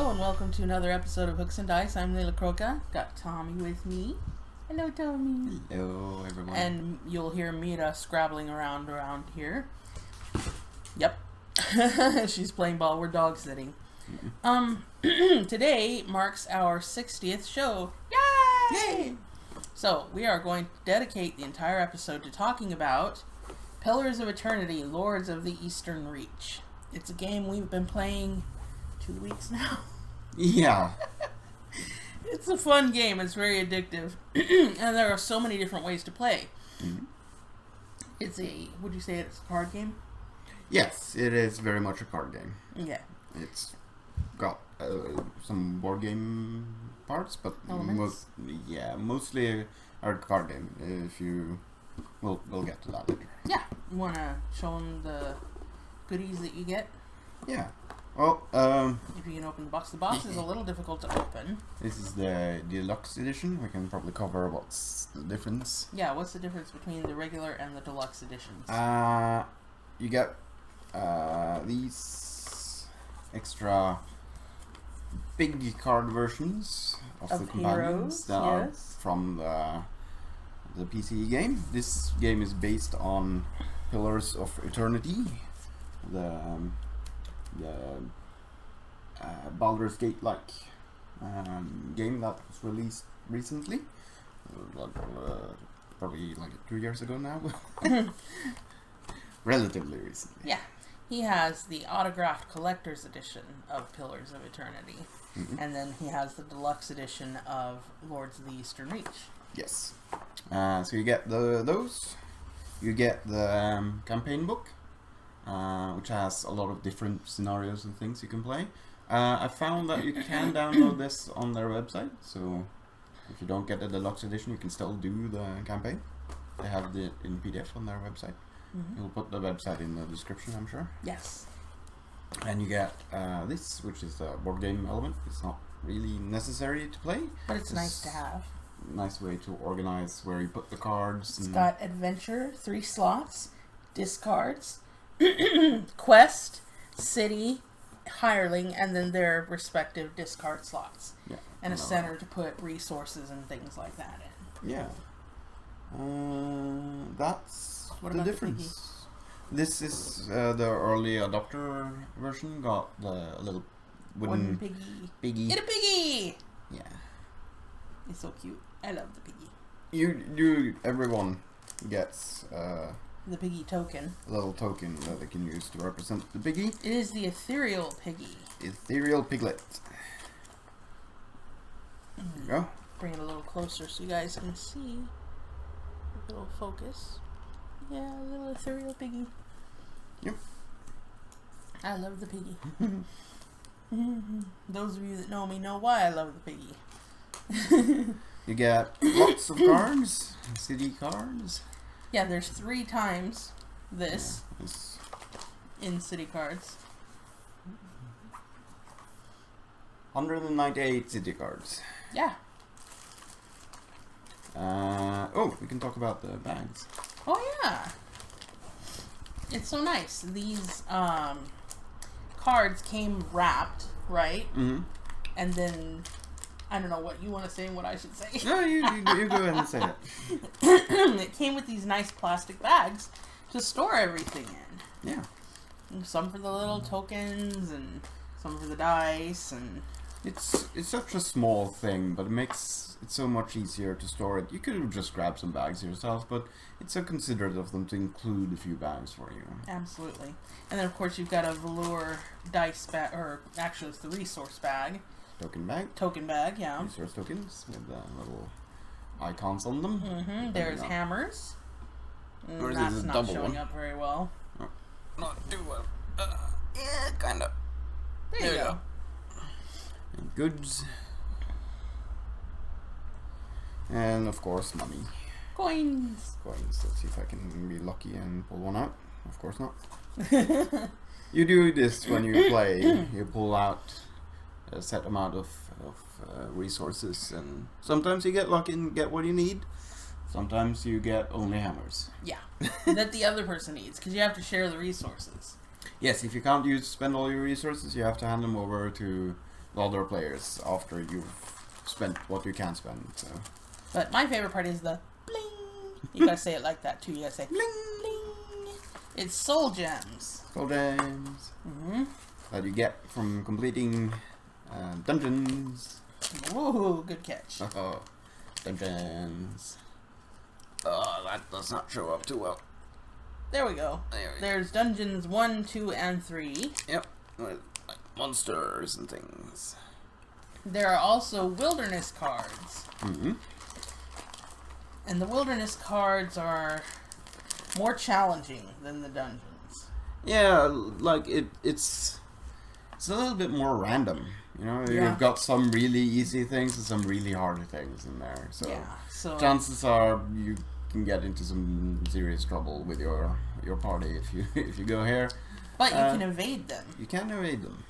Hello and welcome to another episode of Hooks and Dice. I'm Leila Croca. Got Tommy with me. Hello, Tommy. Hello, everyone. And you'll hear Mira scrabbling around here. Yep. She's playing ball. We're dog sitting. Today marks our 60th show. Yay! So, we are going to dedicate the entire episode to talking about Pillars of Eternity, Lords of the Eastern Reach. It's a game we've been playing 2 weeks now. Yeah. It's a fun game. It's very addictive. And there are so many different ways to play. Mm-hmm. It's would you say it's a card game? Yes, it is very much a card game. Yeah. It's got some board game parts, but mostly a card game. If you, we'll get to that later. Yeah. You want to show them the goodies that you get? Yeah. Well, if you can open the box. The box is a little difficult to open. This is the deluxe edition. We can probably cover what's the difference. Yeah, what's the difference between the regular and the deluxe editions? You get these extra big card versions of the companions that are from the PC game. This game is based on Pillars of Eternity, the Baldur's Gate-like game that was released recently, probably like 2 years ago now. Relatively recently. Yeah. He has the autographed collector's edition of Pillars of Eternity, and then he has the deluxe edition of Lords of the Eastern Reach. Yes. So you get those. You get the campaign book, which has a lot of different scenarios and things you can play. I found that you can download this on their website, so if you don't get the deluxe edition, you can still do the campaign. They have it in PDF on their website. We'll put the website in the description, I'm sure. Yes. And you get this, which is a board game element. It's not really necessary to play, but it's nice to have. Nice way to organize where you put the cards. It's got adventure, 3 slots, discards, quest, city, hireling, and then their respective discard slots. Yeah. And a center to put resources and things like that in. Yeah. That's what the about difference. This is the early adopter version. Got the little wooden piggy. Get a piggy! Yeah. It's so cute. I love the piggy. Everyone gets the piggy token. A little token that they can use to represent the piggy. It is the ethereal piggy. Ethereal piglet. There you go. Bring it a little closer so you guys can see. A little focus. Yeah, a little ethereal piggy. Yep. I love the piggy. Those of you that know me know why I love the piggy. You get lots of cards, city cards. Yeah, there's 3 times this in city cards. 198 city cards. Yeah. We can talk about the bags. Oh yeah. It's so nice. These cards came wrapped, right? Mm-hmm. And then I don't know what you want to say and what I should say. No, you go ahead and say it. It came with these nice plastic bags to store everything in. Yeah. Some for the little tokens and some for the dice, and it's such a small thing, but it makes it so much easier to store it. You could have just grabbed some bags yourself, but it's so considerate of them to include a few bags for you. Absolutely. And then of course you've got a velour dice bag, or actually it's the resource bag. Token bag? Token bag, yeah. Resource tokens with little icons on them. Mm-hmm. There's hammers. Or that's not showing up very well. Oh. Not too well. Yeah, kind of. There you go. And goods. And of course, money. Coins. Let's see if I can be lucky and pull one out. Of course not. You do this when you play. You pull out a set amount of resources, and sometimes you get lucky and get what you need. Sometimes you get only hammers. Yeah, that the other person needs, because you have to share the resources. Yes, if you can't spend all your resources, you have to hand them over to the other players after you've spent what you can spend. So. But my favorite part is the bling. You gotta say it like that too. You gotta say bling bling. It's soul gems. Soul gems. That you get from completing dungeons. Ooh, good catch. Oh, dungeons. Oh, that does not show up too well. There we go. There's dungeons 1, 2, and 3. Yep, with like monsters and things. There are also wilderness cards. And the wilderness cards are more challenging than the dungeons. Yeah, like it's a little bit more random. You know, you've got some really easy things and some really hard things in there. So chances are you can get into some serious trouble with your party if you go here. But you can evade them. You can evade them.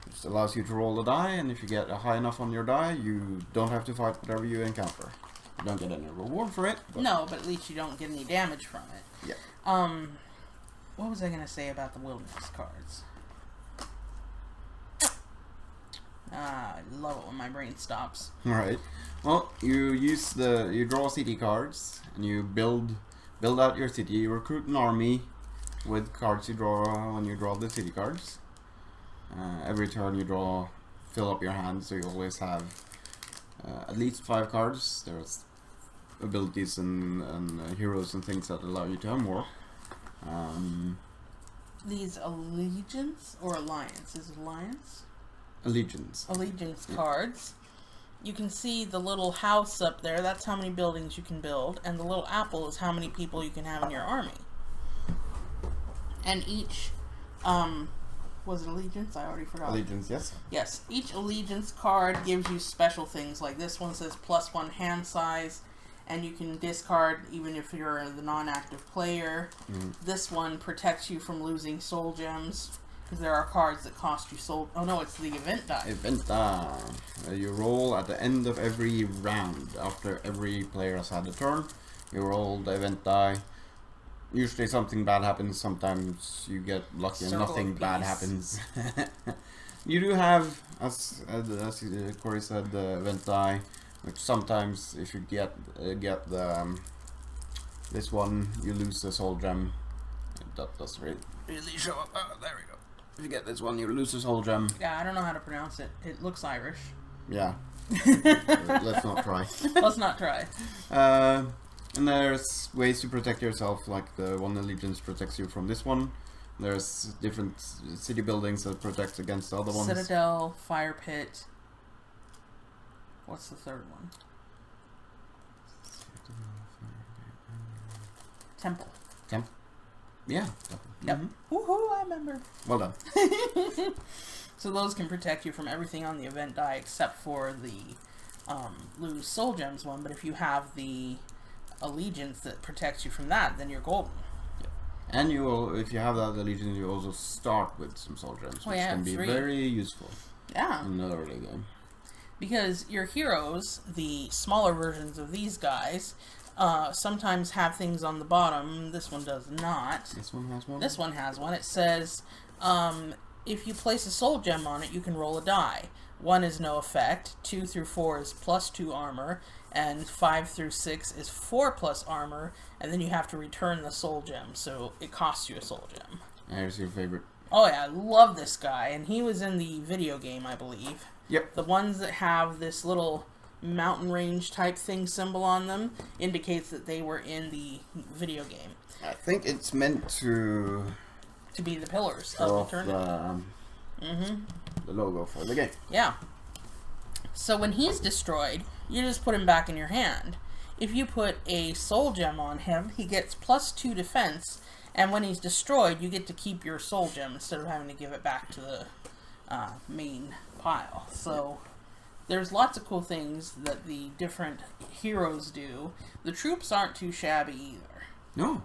It just allows you to roll a die, and if you get a high enough on your die, you don't have to fight whatever you encounter. You don't get any reward for it. No, but at least you don't get any damage from it. Yeah. What was I gonna say about the wilderness cards? I love it when my brain stops. Alright. Well, you draw city cards, and you build out your city. You recruit an army with cards you draw when you draw the city cards. Every turn you fill up your hand, so you always have at least 5 cards. There's abilities and heroes and things that allow you to have more. These allegiance or alliance? Is it alliance? Allegiance. Allegiance cards. You can see the little house up there. That's how many buildings you can build. And the little apple is how many people you can have in your army. And each, was it allegiance? I already forgot. Allegiance, yes. Yes. Each allegiance card gives you special things. Like this one says +1 hand size. And you can discard even if you're the non-active player. This one protects you from losing soul gems. Because there are cards that cost you soul... Oh no, it's the event die. Event die. You roll at the end of every round. After every player has had a turn, you roll the event die. Usually something bad happens. Sometimes you get lucky and nothing bad happens. You do have, as Corey said, the event die. Which sometimes, if you get the this one, you lose the soul gem. That does really show up. Oh, there we go. If you get this one, you lose the soul gem. Yeah, I don't know how to pronounce it. It looks Irish. Yeah. Let's not try. Let's not try. And there's ways to protect yourself, like the one allegiance protects you from this one. There's different city buildings that protect against the other ones. Citadel, fire pit. What's the third one? Temple. Temple. Yeah. Temple. Yep. Woohoo! I remember. Well done. So those can protect you from everything on the event die except for the lose soul gems one. But if you have the allegiance that protects you from that, then you're golden. Yeah. And you will, if you have that allegiance, you also start with some soul gems, which can be very useful. Yeah. In the early game. Because your heroes, the smaller versions of these guys, sometimes have things on the bottom. This one does not. This one has one? This one has one. It says, if you place a soul gem on it, you can roll a die. 1 is no effect, 2 through 4 is +2 armor, and 5 through 6 is 4+ armor, and then you have to return the soul gem, so it costs you a soul gem. There's your favorite. Oh yeah, I love this guy, and he was in the video game, I believe. Yep. The ones that have this little mountain range type thing symbol on them indicates that they were in the video game. I think it's meant to be the pillars of eternity. The logo for the game. Yeah. So when he's destroyed, you just put him back in your hand. If you put a soul gem on him, he gets +2 defense, and when he's destroyed, you get to keep your soul gem instead of having to give it back to the main pile. So there's lots of cool things that the different heroes do. The troops aren't too shabby either. No.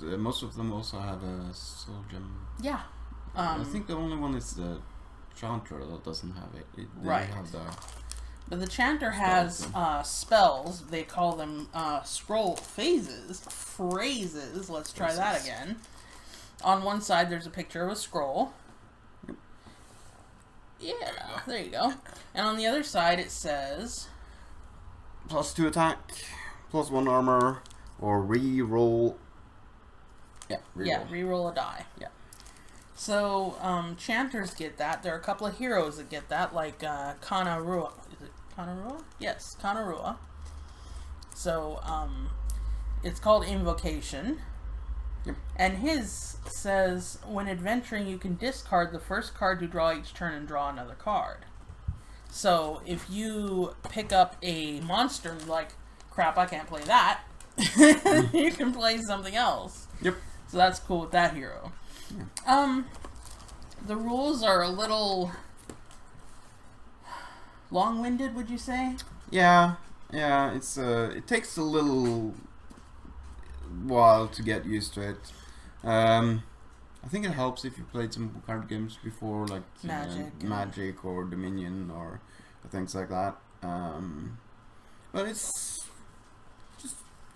Most of them also have a soul gem. Yeah. I think the only one is the Chanter that doesn't have it. They have the... But the Chanter has spells. They call them scroll phrases. Let's try that again. On one side, there's a picture of a scroll. Yeah, there you go. And on the other side it says... +2 attack, +1 armor, or re-roll... Yeah, re-roll. Yeah, re-roll a die. Yeah. So, Chanters get that. There are a couple of heroes that get that, like Kanarua. Is it Kanarua? Yes, Kanarua. So, it's called Invocation. Yep. And his says, when adventuring, you can discard the first card you draw each turn and draw another card. So, if you pick up a monster and like, crap, I can't play that, you can play something else. Yep. So that's cool with that hero. Yeah. The rules are a little long-winded, would you say? Yeah, it's it takes a little while to get used to it. I think it helps if you played some card games before, like Magic or Dominion or things like that. But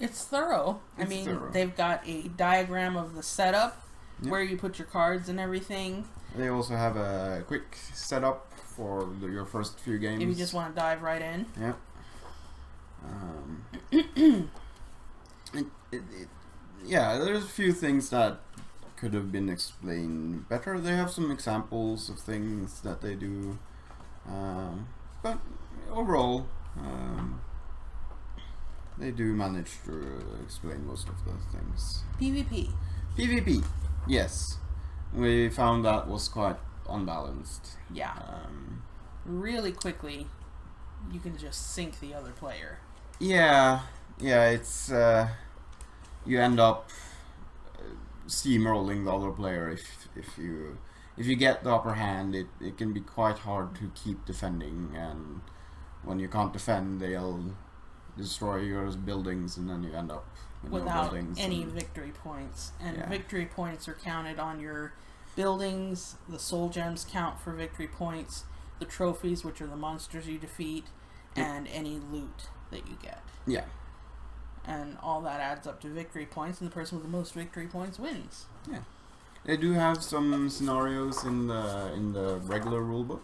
it's thorough. I mean, thorough. They've got a diagram of the setup where you put your cards and everything. They also have a quick setup for your first few games. If you just want to dive right in. Yeah. Yeah, there's a few things that could have been explained better. They have some examples of things that they do, but overall, they do manage to explain most of the things. PvP, yes. We found that was quite unbalanced. Yeah. Really quickly, you can just sink the other player. Yeah, it's you end up steamrolling the other player if you get the upper hand. It can be quite hard to keep defending, and when you can't defend, they'll destroy your buildings, and then you end up with without no buildings any victory points. And Yeah. victory points are counted on your buildings. The soul gems count for victory points. The trophies, which are the monsters you defeat, and any loot that you get. Yeah. And all that adds up to victory points, and the person with the most victory points wins. Yeah. They do have some scenarios in the regular rulebook.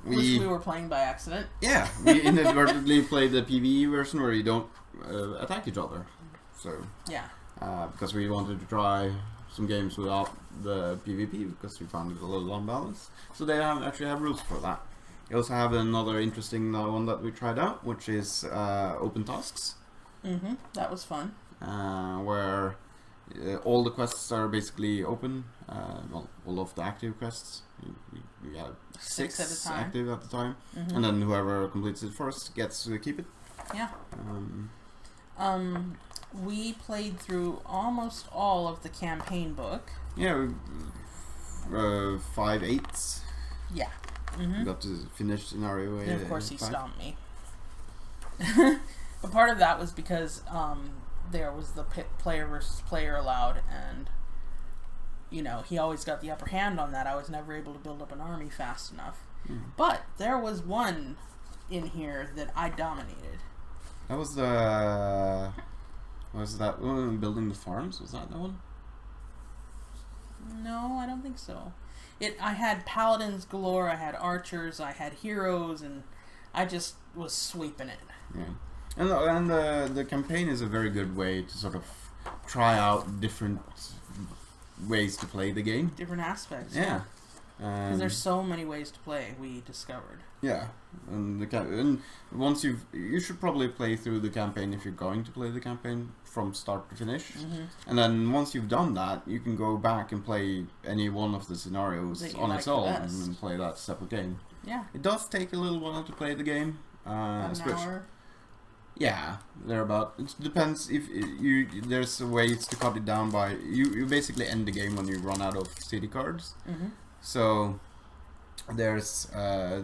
Which we were playing by accident. Yeah, we inadvertently played the PvE version where you don't attack each other. So Yeah. because we wanted to try some games without the PvP because we found it a little unbalanced. So they actually have rules for that. You also have another interesting one that we tried out, which is open tasks. That was fun. Where all the quests are basically open. Well, all of the active quests. We have 6 at a time. active at the time, and then whoever completes it first gets to keep it. Yeah. We played through almost all of the campaign book. Yeah, 5/8. Yeah. We got to finish scenario. And of course he 5. stomped me. But part of that was because there was the player versus player allowed, and you know, he always got the upper hand on that. I was never able to build up an army fast enough. But there was one in here that I dominated. That was that one building the farms? Was that one? No, I don't think so. I had paladins galore, I had archers, I had heroes, and I just was sweeping it. Yeah. And the campaign is a very good way to sort of try out different ways to play the game. Different aspects. Yeah. Because there's so many ways to play, we discovered. Yeah, and once you should probably play through the campaign if you're going to play the campaign from start to finish. And then once you've done that, you can go back and play any one of the scenarios on its own and play that separate game. Yeah. It does take a little while to play the game. About an hour. Yeah, thereabout. It depends if there's ways to cut it down by you basically end the game when you run out of city cards. So there's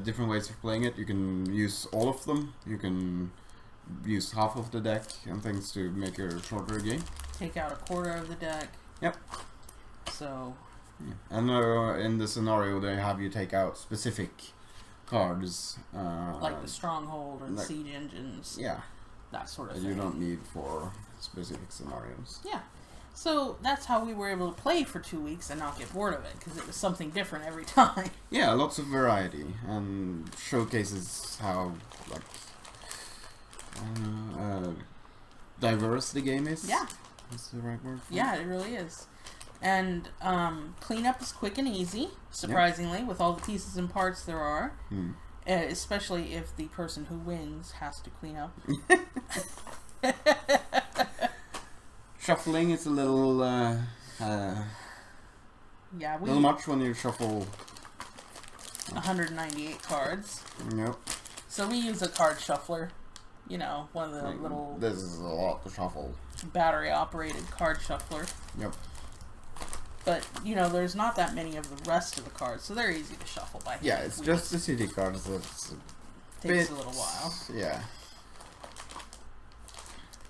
different ways of playing it. You can use all of them. You can use half of the deck and things to make a shorter game. Take out a quarter of the deck. Yep. So. Yeah. And in the scenario, they have you take out specific cards. Like the stronghold or the like, siege engines. Yeah. That sort of that thing. you don't need for specific scenarios. Yeah. So that's how we were able to play for 2 weeks and not get bored of it, because it was something different every time. Yeah, lots of variety, and showcases how diverse the game is. Yeah. That's the right word for it. Yeah, it really is. And cleanup is quick and easy, surprisingly, with all the pieces and parts there are. Especially if the person who wins has to clean up. Shuffling is a little Yeah, we little much when you shuffle. 198 cards. Yep. So we use a card shuffler. You know, one of the little This is a lot to shuffle. battery-operated card shuffler. Yep. But, you know, there's not that many of the rest of the cards, so they're easy to shuffle by hand. Yeah, it's just the city cards that's takes a little while. Yeah.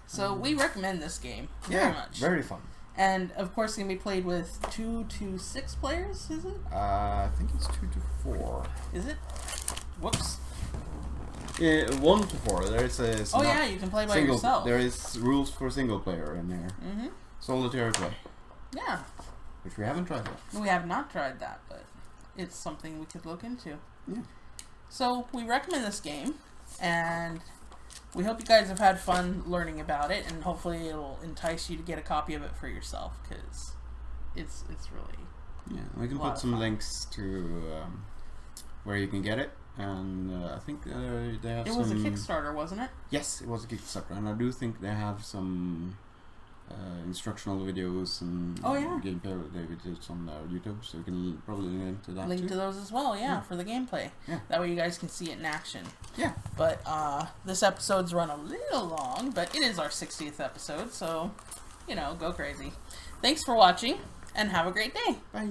So we recommend this game very much. Very fun. And of course, it can be played with 2 to 6 players. Is it? I think it's 2 to 4. Is it? Whoops. 1 to 4. There is a Oh yeah, you can play by yourself. There is rules for single player in there. Solitary play, Yeah. which we haven't tried yet. We have not tried that, but it's something we could look into. Yeah. So we recommend this game, and we hope you guys have had fun learning about it, and hopefully it'll entice you to get a copy of it for yourself, because it's really Yeah, we can put some links to where you can get it, and I think they have It some... was a Kickstarter, wasn't it? Yes, it was a Kickstarter, and I do think they have some instructional videos and gameplay videos on their YouTube, so you can probably link to that Link too. to those as well, for the gameplay. Yeah. That way you guys can see it in action. Yeah. But this episode's run a little long, but it is our 60th episode, so, you know, go crazy. Thanks for watching, and have a great day. Bye.